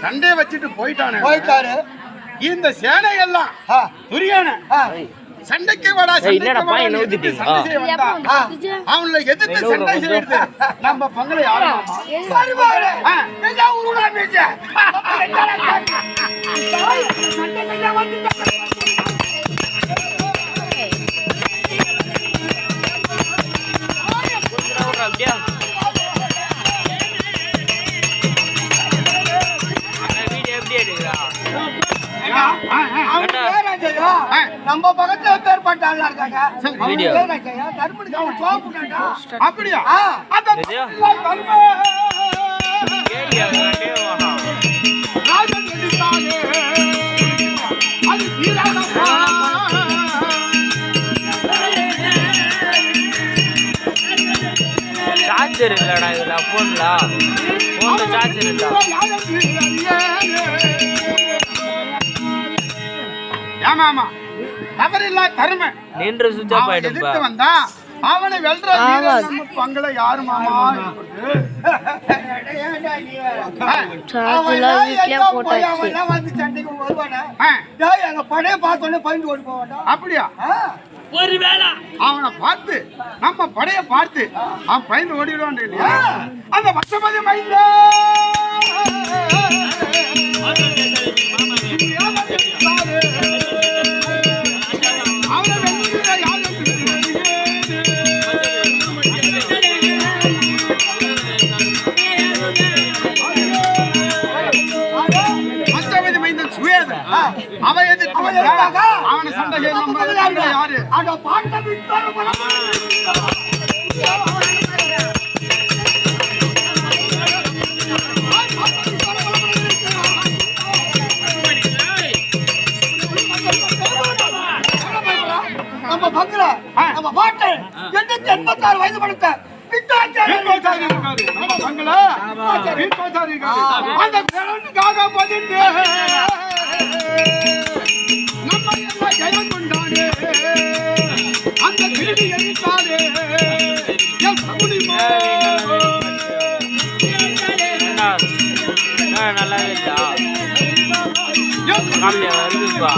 Sunday வச்சுட்டு போயிட்டாரு. இந்த சேனை எல்லாம் துரியான சண்டைக்கு வாடா அவங்களை எதிர்த்து சண்டை செய்து நம்ம பங்களை நம்ம பக்கத்துல பேர் பட்டாளா இருக்காங்க. அப்படியா? சார்ஜர் இல்லடா இதுல போன்ல சார்ஜர் இல்ல. ஆமா தவறில்லா தருமை நின்று சுவிட்ச் ஆஃப் ஆயிடுப்பா. வந்தா அவனை வெல்ற நம்ம பங்களை யாரு மாமா அப்படியா? ஒருவேளை அவனை பார்த்து நம்ம படைய பார்த்து அவன் பயந்து ஓடிடுவான் இல்லையா? அந்த பச்சபதி மைந்த அவனை சண்டை யாரு நம்ம பங்கள நம்ம பாட்டு 86 வயது படுத்த நல்லா இருக்குப்பா.